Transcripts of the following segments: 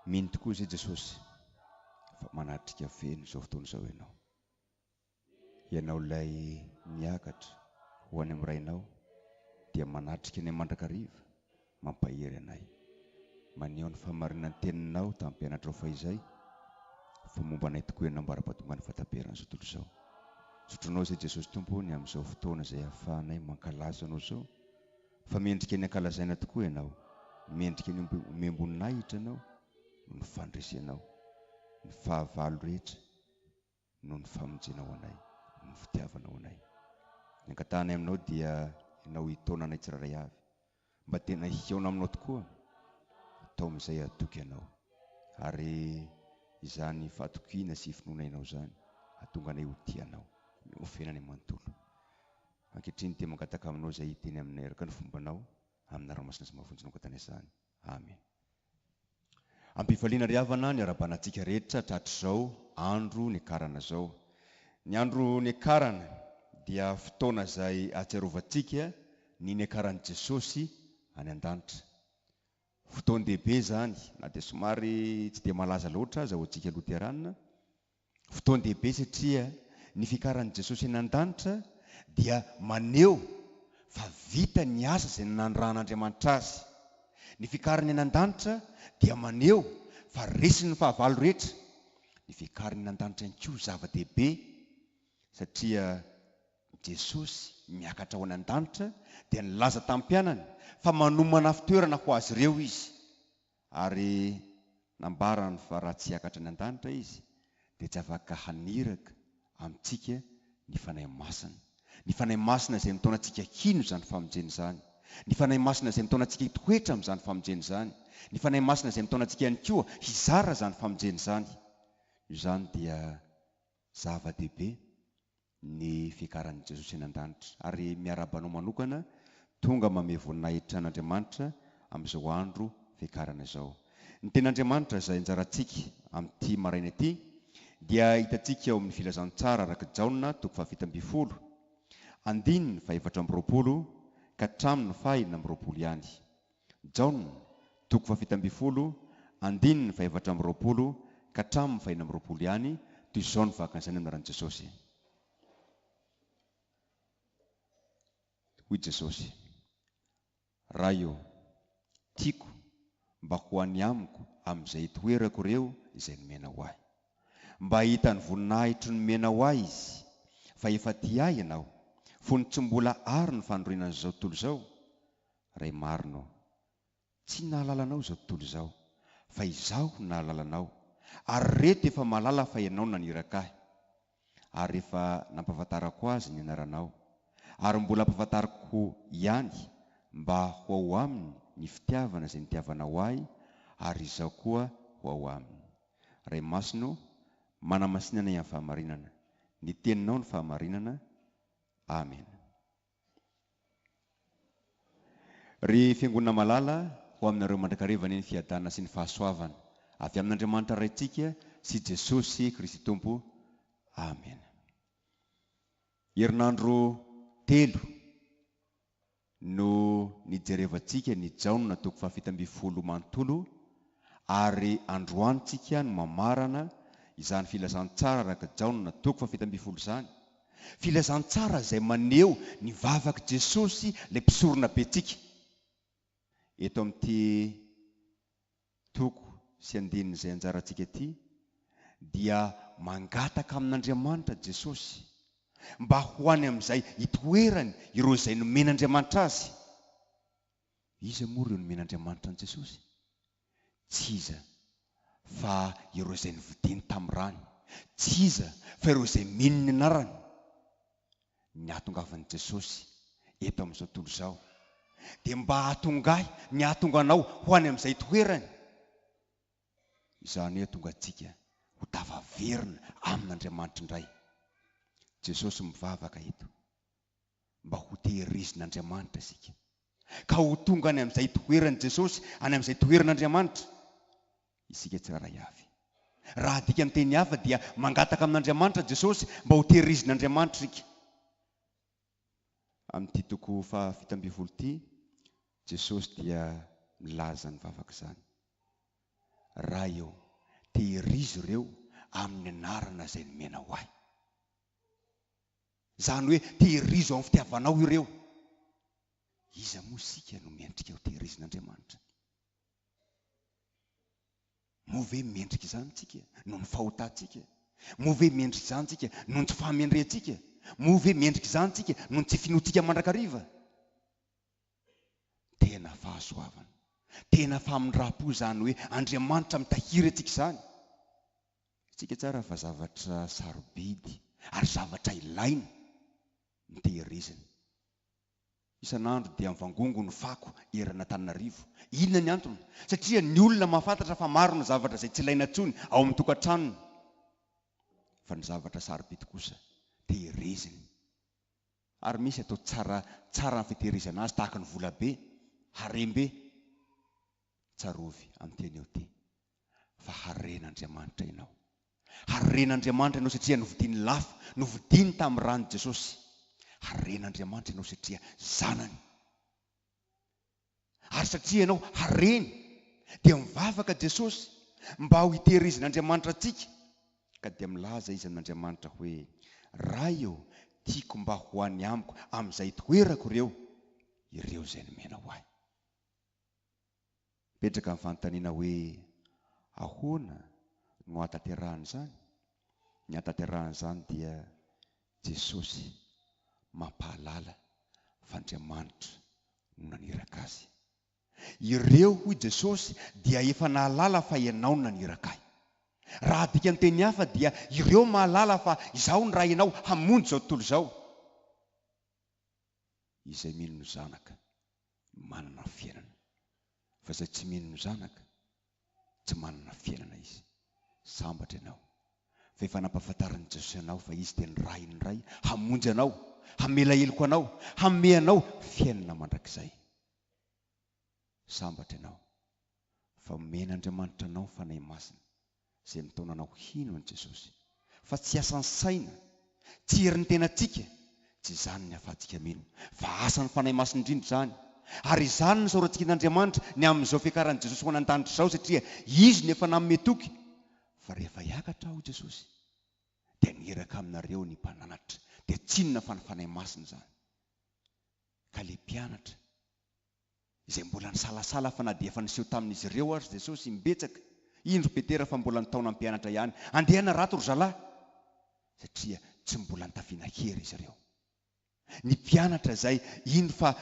Mino tokoa izay Jesosy fa manatrika feno izao fotoana izao ianao. Ianao ilay miakatra ho any amin'ny rainao dia manatrika ny mandrakariva mampahery anay. Maneho ny famarinan'ny teninao tamin'ny mpianatra fahizay fa momba anay tokoa ianambara-patongany fataperana izao tontolo izao. Sotronao izay Jesosy Tompony amin'izao fotoana izay ahafahanay mankalaza anao izao, fa mendrika ny ankalazaina tokoa ianao, mendrika ny omemboninahitra ianao no ny fandresenao, ny fahavalo rehetra no ny famonjenao anay, ny fitiavanao anay. Ny ankatanay aminao dia ianao hitaona anay tsiraray avy, mba tena hihaona aminao tokoa, atao amin'izay atoky ianao, ary izany fahatokiana sy finonainao izany atonga anay ho tianao, ho fenany manontolo. Ankehitriny dia mangataka aminao izay hiteny aminay araka ny fombanao amin'ny ranomasina sy mahavonjy katany izany. Amen. Ampifaliana ry havana ny arabanantsika rehetra hatratr'izao andro niakarana izao. Ny andro niakarana dia fotoana izay ahatsiarovantsika ny niakaran'i Jesosy any an-danitra. Fotoan-dehibe izany, na dia somary tsy dia malaza loatra aza ho antsika loterana. Fotoan-dehibe satria ny fikaran'i Jesosy any an-danitra dia maneho fa vita ny asa izay nandrahan'Andriamanitra azy. Ny fikarany any an-danitra dia maneho fa resy ny fahavalo rehetra. Ny fikarany any an-danitra ihany koa zava-dehibe satria Jesosy miakatra ho any an-danitra dia nilaza tamin'ny mpianany fa manomana fitoerana ho azy ireo izy, ary nambarany fa raha tsy hiakatra any an-danitra izy dia tsy afaka haniraka amintsika ny fanahy masina. Ny fanahy masina izay mitondra antsika hino izany famonjena izany. Ny fanahy masina izay mitondra antsika hitoetra amin'izany famonjena izany. Ny fanahy masina izay mitondra antsika ihany koa hizara izany famonjena izany. Io izany dia zava-dehibe ny fikaran'i Jesosy any an-danitra, ary miarabanao manokana tonga manome voninahitra an'Andriamanitra amin'izao andro fikarana izao. Ny ten'Andriamanitra izay anjarantsika amin'ity maraina ity dia hitantsika ao amin'ny filazantsara araka Jaona 7:20, andininy 4:20 ka hatramin'ny 4:20 ihany. Jaona 7:20, andininy 4:20 ka hatramin'ny 4:20 ihany. Toy izao ny vakan'izany amin'ny ran'i Jesosy. Hoy Jesosy: raha io tiako mba ho any amiko amin'izay toerako ireo izay nomena ho ahy. Mba hita ny voninahitry nomena ho ahy izy, fa efa ty ahy ianao, fony tsy mbola ary ny fandroenana izao tontolo izao. Ray marina, tsy nahalalanao izao tontolo izao, fa izaho nahalalanao, ary reto efa malala fa ianao naniraka ahy. Ary efa nampahafantarako azy ny anaranao, ary mbola ampahafantariko ihany mba ho ao aminy ny fitiavana izay nitiavanao ahy, ary izaho koa ho ao aminy. Ray masino, manamasinana amin'ny fahamarinana, ny teninao ny fahamarinana. Amen. Ry fiangonana malala ho aminareo mandrakariva ny fiadana sy ny fahasoavana avy amin'Andriamanitra raintsika sy Jesosy Kristy Tompo. Amen. Herinandro 3 no nijerevantsika ny Jaona 7:20 manontolo, ary androantsika no mamarana izany filazantsara araka Jaona 7:20 izany. Filazantsara izay maneho ny vavaka Jesosy ilay mpisorona be tsika. Eto amin'ity toko sy andininy izay anjarantsika ity dia mangataka amin'Andriamanitra Jesosy mba ho any amin'izay hitoerany ireo izay nomen'Andriamanitra azy. Iza moa ireo nomen'Andriamanitra an' Jesosy? Tsy iza fa ireo izay nividiny tamin'ny rany, tsy iza fa ireo izay mino ny anarany. Ny ahatongavan'i Jesosy eto amin'izao tontolo izao dia mba hahatongahy ny ahatonganao ho any amin'izay toerany. Izany hoe tonga antsika ho tafaverina amin'Andriamanitra indray. Jesosy mivavaka eto mba ho tehirizin'Andriamanitra isika, ka ho tonga any amin'izay toerany Jesosy, any amin'izay toeran'Andriamanitra. Isika tsiraray avy, raha adika amin'ny teny hafa dia mangataka amin'Andriamanitra Jesosy mba ho tehirizin'Andriamanitra isika. Amin'ity toko 7:20 ity, Jesosy dia milaza ny vavaka izany. raha eo tehirizy ireo amin'ny anarana izay nomena ho ahy. Zany hoe tehirizo amin'ny fitiavanao ireo. Iza moa sika no mendrika ho tehirizin'Andriamanitra? Moa ve mendrika izany tsika noho ny fahotantsika? Moa ve mendrika izany tsika noho ny tsy fahamendrentsika? Moa ve mendrika izany tsika noho ny tsy finoantsika mandrakariva? Tena fahasoavana, tena famindrapo izany hoe Andriamanitra mitahiry antsika izany. Tsika tsara fa zavatra sarobidy ary zavatra ilaina ny tehirizina. Isan'andro dia mivangongo ny fako erana Antananarivo. Inona ny antony? Satria ny olona mahafantatra fa maro ny zavatra izay tsy ilaina intsony ao amin'ny tokantranony. Fa ny zavatra sarobidy kosa tehirizina. Ary misy atao tsara ny fitehirizana azy tahaka ny volabe, harembe, tsarovy amin'ny teny eo ty. Fa haren'Andriamanitra ianao. Haren'Andriamanitra ianao satria novidiny lafo, novidiny tamin'ny rano Jesosy. Haren'Andriamanitra ianao satria zanany. Ary satria ianao hareny dia mivavaka Jesosy mba ho hitehirizan'Andriamanitra antsika. Ka dia milaza izy amin'Andriamanitra hoe raha eo tiako mba ho any amiko amin'izay toerako ireo izay nomena ho ahy. Petraka amin'ny fanontaniana hoe ahoana no hatanterahana izany? Ny hatanterahana izany dia Jesosy mampahalala fa Andriamanitra no naniraka azy. Ireo hoy Jesosy dia efa nahalala fa ianao no naniraka ahy. Raha dika ny teny hafa dia ireo mahalala fa izao ny raha ianao hamonjy izao tontolo izao. Izay mino no zanaka manana fiainana. Fa izay tsy mino no zanaka tsy manana fiainana izy. Sambatra ianao. Fa efa nampahafantaran'i Jesosy ianao fa izy dia ny ray hamonjy anao, hamela heloko anao, hanome anao fiainana mandrakizay. Sambatra ianao fa omen'Andriamanitra anao fanahy masina izay mitaona anao hino an' Jesosy. Fa tsy asan'ny saina, tsy herin'ny tenantsika, tsy izany ny ahafahantsika mino, fa asan'ny fanahy masina indrindra izany. Ary izany ny soratsikin'Andriamanitra ny amin'izao fiakaran'i Jesosy ho an-tany izao satria izy ny efa nanome toky. Fa rehefa hiakatra ao Jesosy dia niraka aminareo ny mpananatra. Dia tsinona fa ny fanahy masina izany. Ka le mpianatra izay mbola nisalasala fa na dia efa niseho tamin'izy ireo ary Jesosy mibetsaka. Indro Petera fa mbola nitaona ny mpianatra ihany. Andehana rato ry zalahy. Satria tsy mbola nitafiana hery izy ireo. Ny mpianatra izay indro fa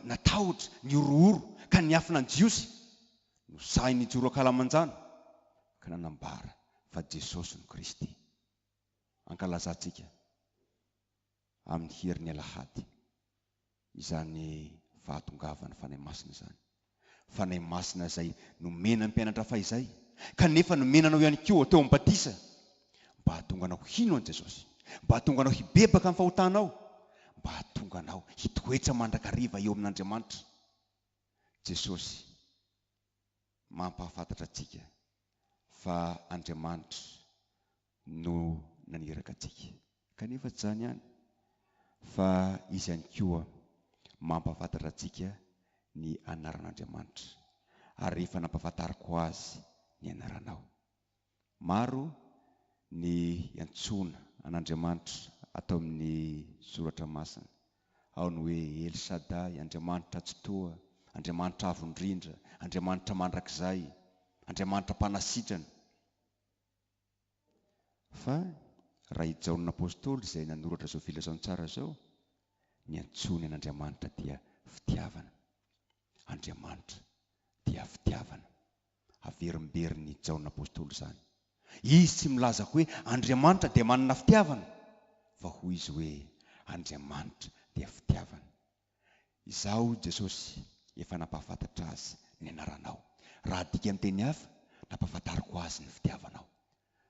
natahotra ny orooro ka niafina ny Jiosy no sahy nijoro ankalamanjana ka nanambara fa Jesosy no Kristy. Ankalazantsika amin'ny herin'ny Alahady izany fahatongavana fanahy masina izany. Fanahy masina izay nomena ny mpianatra fahizay kanefa nomenanao ihany koa teo amin'ny batisa mba hahatonga anao hino an' Jesosy, mba hahatonga anao hibebaka amin'ny fahotanao, mba hahatonga anao hitoetra mandrakariva eo amin'Andriamanitra. Jesosy mampahafantatra antsika fa Andriamanitra no naniraka antsika. Kanefa tsy izany ihany fa izy ihany koa mampahafantatra antsika ny anaran'Andriamanitra. Ary rehefa nampahafantarako azy ny anaranao. Maro ny antsoina an'Andriamanitra atao amin'ny soratra masina. Ao ny hoe El Shaddai, Andriamanitra tsy toa, Andriamanitra avo indrindra, Andriamanitra mandrakizay, Andriamanitra mpanasitrana. Fa raha ijaon'Apôstôly izay nanoratra izao filazantsara izao, ny antsoina an'Andriamanitra dia fitiavana. Andriamanitra dia fitiavana. Averimbery ny ijaon'Apôstôly izany. Izy tsy milaza hoe Andriamanitra dia manana fitiavana, fa hoy izy hoe Andriamanitra dia fitiavana. Izao Jesosy efa nampahafantatra azy ny anaranao. Raha dika amin'ny teny hafa, nampahafantariko azy ny fitiavanao.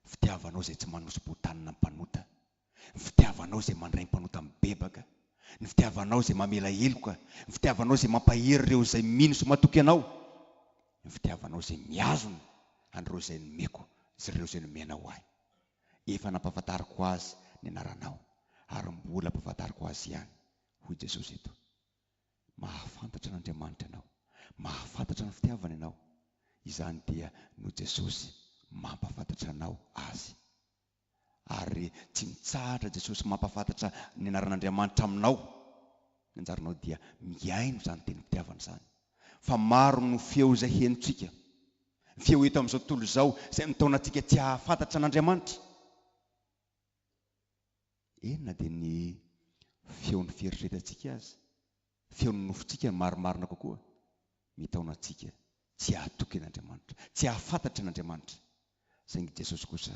Fitiavanao izay tsy manosy-botanina mpanota. Ny fitiavanao izay mandray mpanota mibebaka. Ny fitiavanao izay mamela heloka. Ny fitiavanao izay mampahery ireo izay mino sy matoky anao. Ny fitiavanao izay miazona an'ireo izay nomeko sy ireo izay nomena ho ahy. Efa nampahafantariko azy ny anaranao ary mbola ampahafantariko azy ihany. Hoy Jesosy eto. Mahafantatra n'Andriamanitra ianao. Mahafantatra ny fitiavana ianao. izany dia no Jesosy mampafantatra anao azy. Ary tsy mitsahatra Jesosy mampafantatra ny anaran'Andriamanitra aminao, ny anjaranao dia miaino zany teny fitiavana zany. Fa maro no feo izay henontsika, feo eto amin'izao tontolo izao izay mitaona antsika tsy hahafantatra an'Andriamanitra. Enona dia ny feon'ny fieritreretantsika azy, feon'ny nofontsika marimarina kokoa, mitaona antsika tsy hahatoky an'Andriamanitra, tsy hahafantatra an'Andriamanitra. Saingy Jesosy kosa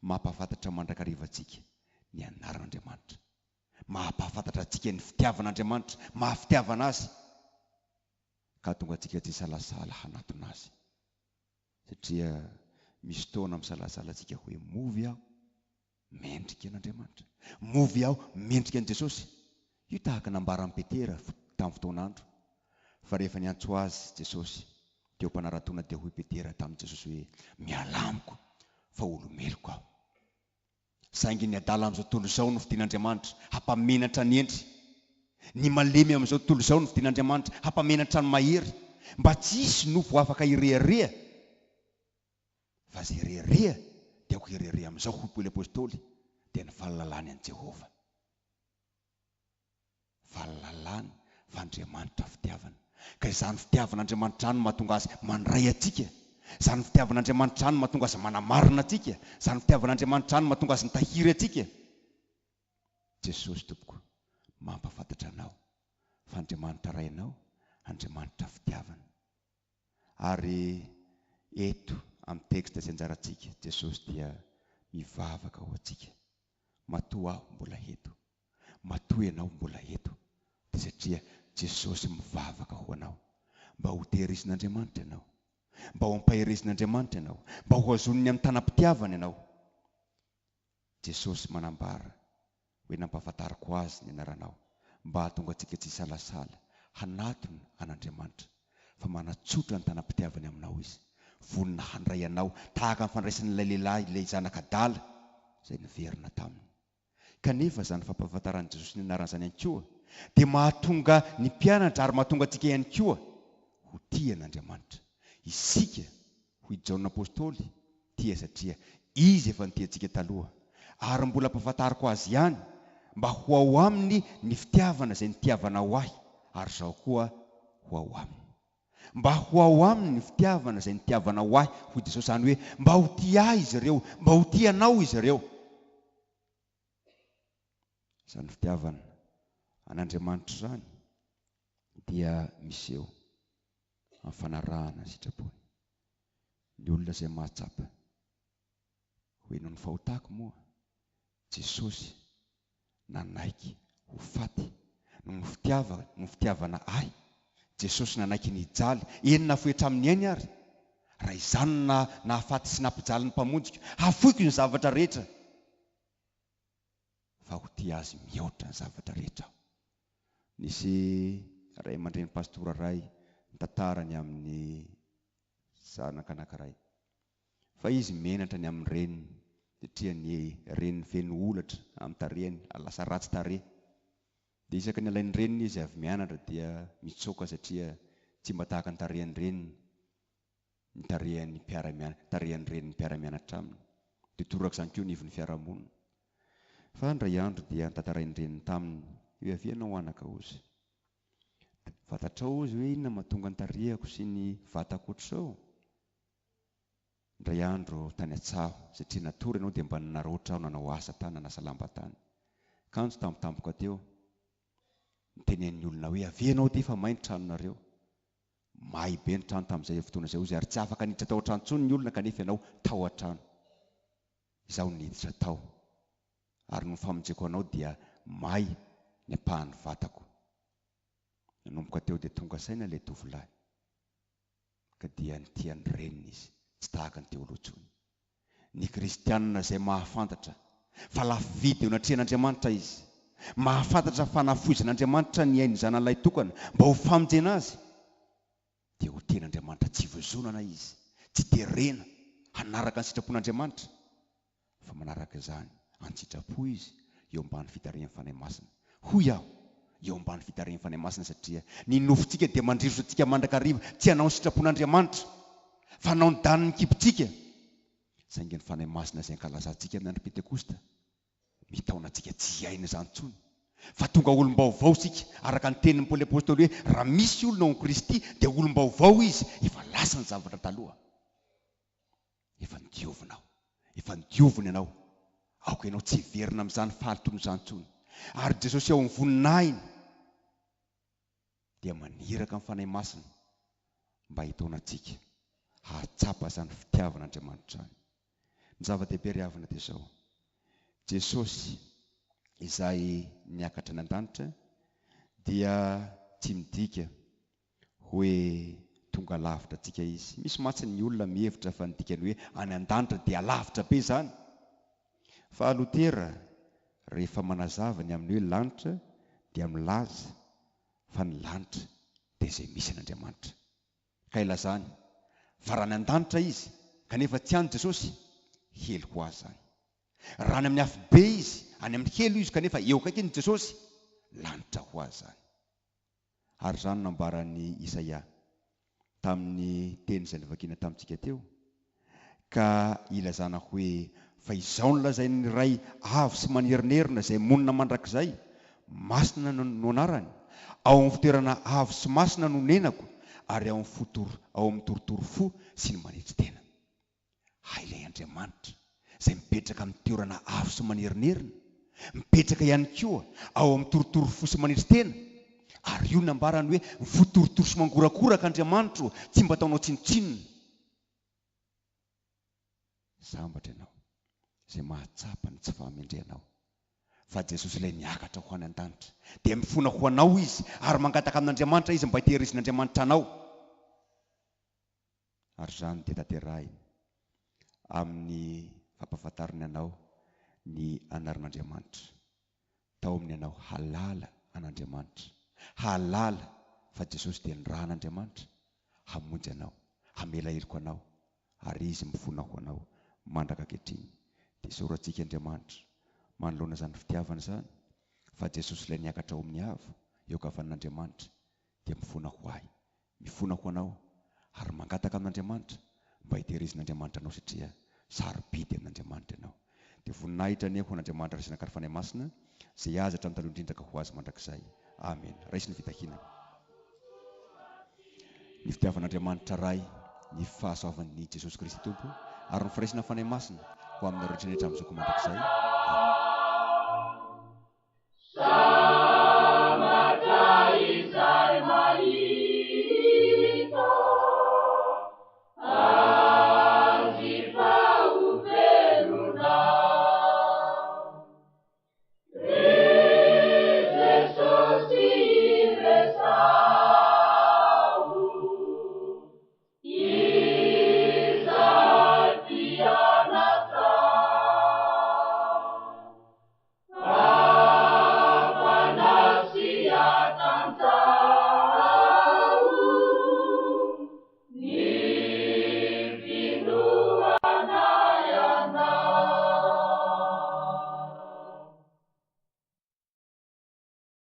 mampafantatra mandrakariva antsika ny anaran'Andriamanitra, mampafantatra antsika ny fitiavan'Andriamanitra, mahafitiavana azy, ka tonga antsika tsy salasala hanatona azy. Satria misy fotoana misalasala antsika hoe movy aho mendrika an'Andriamanitra, movy aho mendrika an'i Jesosy. Io tahaka nambaran'i Petera tamin'ny fotoan'andro, fa rehefa niantso azy Jesosy teo am-panaratona dia hoy Petera tamin'i Jesosy hoe miala amiko fa olomeloko aho. Saingy ny adala amin'izao tontolo izao no fidian'Andriamanitra hampamenatra ny endry, ny malemy amin'izao tontolo izao no fidian'Andriamanitra hampamenatra ny mahery, mba tsy hisy nofo afaka irehareha, fa zay irehareha dia ho irehareha amin'izao hoy Paoly apôstôly dia ny fahalalany an'i Jehova. Fahalalany fa Andriamanitra fitiavana. Ka izany fitiavan'Andriamanitra no mahatonga azy mandray atsika, izany fitiavan'Andriamanitra no mahatonga azy manamarina atsika, izany fitiavan'Andriamanitra no mahatonga azy mitahiry atsika. Jesosy tompoko mampafantatra anao fa Andriamanitra ray anao, Andriamanitra fitiavana. Ary eto amin'ny teksta izay anjarantsika, Jesosy dia mivavaka ho atsika. Matoa aho mbola eto, matoa ianao mbola eto, dia satria Jesosy mivavaka ho anao, mba ho tehirisin'Andriamanitra ianao, mba ho ampaheresin'Andriamanitra ianao, mba ho azoniny amin'ny tanam-pitiavana ianao. Jesosy manambara hoe nampahafantariko azy ny anaranao, mba hahatonga antsika tsy salasala hanatona an'Andriamanitra, fa manatsotra ny tanam-pitiavany aminao izy, vonona handray anao tahaka ny fandraisan'ilay lehilahy, ilay zanak'adala izay niverina taminy. Kanefa izany fampahafantaran'i Jesosy ny anaran'izany ihany koa dia mahatonga ny mpianatra ary mahatonga antsika ihany koa ho tia an'Andriamanitra. Isika hoy Jaona apôstôly tia satria izy efa nitia antsika taloha, ary mbola ampahafantariko azy ihany mba ho ao aminy ny fitiavana izay nitiavana ho ahy, ary zaho koa ho ao aminy. Mba ho ao aminy ny fitiavana izay nitiavana ho ahy, hoy Jesosy izany hoe mba ho tia ahy izy ireo, mba ho tia anao izy ireo. Izany fitiavana an'Andriamanitra izany dia miseho amin'ny fanarahana ny sitrapony. Ny olona izay mahatsapa hoe noho ny fahotako moa Jesosy nanaiky ho faty, noho ny fitiavana ahy Jesosy nanaiky ny hijaly. Enona foetra amin'ny ainy ary, raha izany nahafaty sy nampijaly ny mpamonjika, hafoiko ny zavatra rehetra, fa ho tia azy mihoatra ny zavatra rehetra. Nisy ray aman-dreny pastora ray nitantarany amin'ny zanaka anankiray, fa izy menatra ny amin'ny reniny satria ny reniny feno olatra amin'ny tarehiny, lasa ratsy tarehy. Dia isaka ny alain'ny reniny izy avy mianatra dia mitsoaka satria tsy mba tahaka ny tarehin'ny reniny, ny tarehin'ny reniny mpiara-mianatra aminy. Dia toraka izany koa nivon'ny fiarahamonina. Fa ndray andro dia nitantarain'ny reniny taminy hoe avianao anaka ozy, fantatrao ozy hoe inona mahatonga ny tarehako sy ny vatako ohatr'izao. Ndray andro tany Antsaho, satria natory ianao dia mba naroatra aho, nanao asa tany, nanasa lamba tany. Kanjo tampotampoka teo nitenen'ny olona hoe avianao ty fa may ny tranonareo. May be ny trano tamin'izay fotoana izay ozy, ary tsy afaka niditra tao an-trano intsony ny olona, kanefa ianao tao an-trano. Izaho niditra tao, ary no famonjeko anao dia may ny ampahan'ny vatako. Nanomboka teo dia tonga saina ilay tovolahy, ka dia nitian'ny reniny izy, tsy tahaka ny teo aloha intsony. Ny kristianina izay mahafantatra fa lafo vidy eo anatrehan'Andriamanitra izy, mahafantatra fa nafoizan'Andriamanitra ny ainy zanan'ilay tokana mba ho famonjena azy, dia ho tian'Andriamanitra tsy vozonana izy, tsy terena hanaraka ny sitrapon'Andriamanitra, fa manaraka izany an-tsitrapo izy eo ambany fitarian'ny fanahy masina. Hoy aho eo ambany fitarian'ny fanahy masina, satria ny nofontsika dia mandrivotra antsika mandrakariva tsy hanao ny sitrapon'Andriamanitra, fanao ny daniny kipitsika saingy ny fanahy masina izay ankalazantsika amin'ny andro pentekosta mitaona antsika tsy aina izany intsony fa tonga olom-baovao sika araka ny tenin'ny Paoly apôstôly hoe raha misy olona ao Kristy dia olom-baovao izy, efa lasa ny zavatra taloha, efa nidiovina ianao, aoka ianao tsy verina amin'izany fahalitono izany intsony. Ary Jesosy ao amin'ny voninahiny dia maniraka amin'ny fanahy masina mba hitaona antsika hahatsapa izany fitiavan'Andriamanitra izany. Ny zava-dehibe ry havana dia izao, Jesosy izay niakatra any an-danitra dia tsy midika hoe tonga lavitra antsika izy. Misy matsy ny olona mihevitra fa ny dikany hoe any an-danitra dia lavitra be izany. Fa Lotera rehefa manazava ny amin'ny hoe lanitra dia milaza fa ny lanitra dia izay misy an'Andriamanitra. Ka ilazany fa raha ny an-danitra izy kanefa tsy any Jesosy, hely ho azy zany. Raha ny amin'ny afo be izy, any amin'ny helo izy kanefa eo akaiky ny Jesosy, lanitra ho azy zany. Ary izany nambaran'ny Isaia tamin'ny teny izay nivakiana tamintsika teo, ka ilazana hoe fa izao no lazainy ny ray avo sy manerinerina izay monina mandrakizay, masina no anarany, ao amin'ny fitoerana avo sy masina no nenako, ary ao amin'ny torotoro fo sy ny manitry tena. Ilay Andriamanitra izay mipetraka amin'ny toerana avo sy manerinerina, mipetraka ihany koa ao amin'ny torotoro fo sy manitry tena. Ary io nambarany hoe mifotorotoro sy mangorakoraka Andriamanitra, tsy mba ataonao tsinotsinona. Sambatra ianao izay mahatsapa ny tsy fahamendrehanao, fa Jesosy ilay niakatra ho any an-danitra dia mifona ho anao izy, ary mangataka amin'Andriamanitra izy mba hiteherizin'Andriamanitra anao. Ary izany dia tanterahiny amin'ny fampahafantariny anao ny anaran'Andriamanitra. Tao amin'ny anao halala an'Andriamanitra, halala fa Jesosy dia ny raha an'Andriamanitra, hamonjy anao, hamela heloka anao, ary izy mifona ho anao mandraka ankehitriny. Dia sorantsika Andriamanitra manoloana izany fitiavana izany, fa Jesosy ilay niakatra ao amin'ny avo, eo kavan'Andriamanitra, dia mifona ho ahy, mifona ho anao, ary mangataka amin'Andriamanitra mba hiteherizin'Andriamanitra anao, satria sarobidy amin'Andriamanitra ianao. Dia voninahitra anie ho an'Andriamanitra raisina kary fanahy masina izay azy hatramin'ny taloha indrindra ka ho azy mandrakizay. Amen. Raisiny fitahiana. Ny fitiavan'Andriamanitra ray, ny fahasoavan'ny Jesosy Kristy Tompo, ary ny firaisina fanahy masina ho amin'ny rehetra rehetra amin'izao mandrakizay. Amen.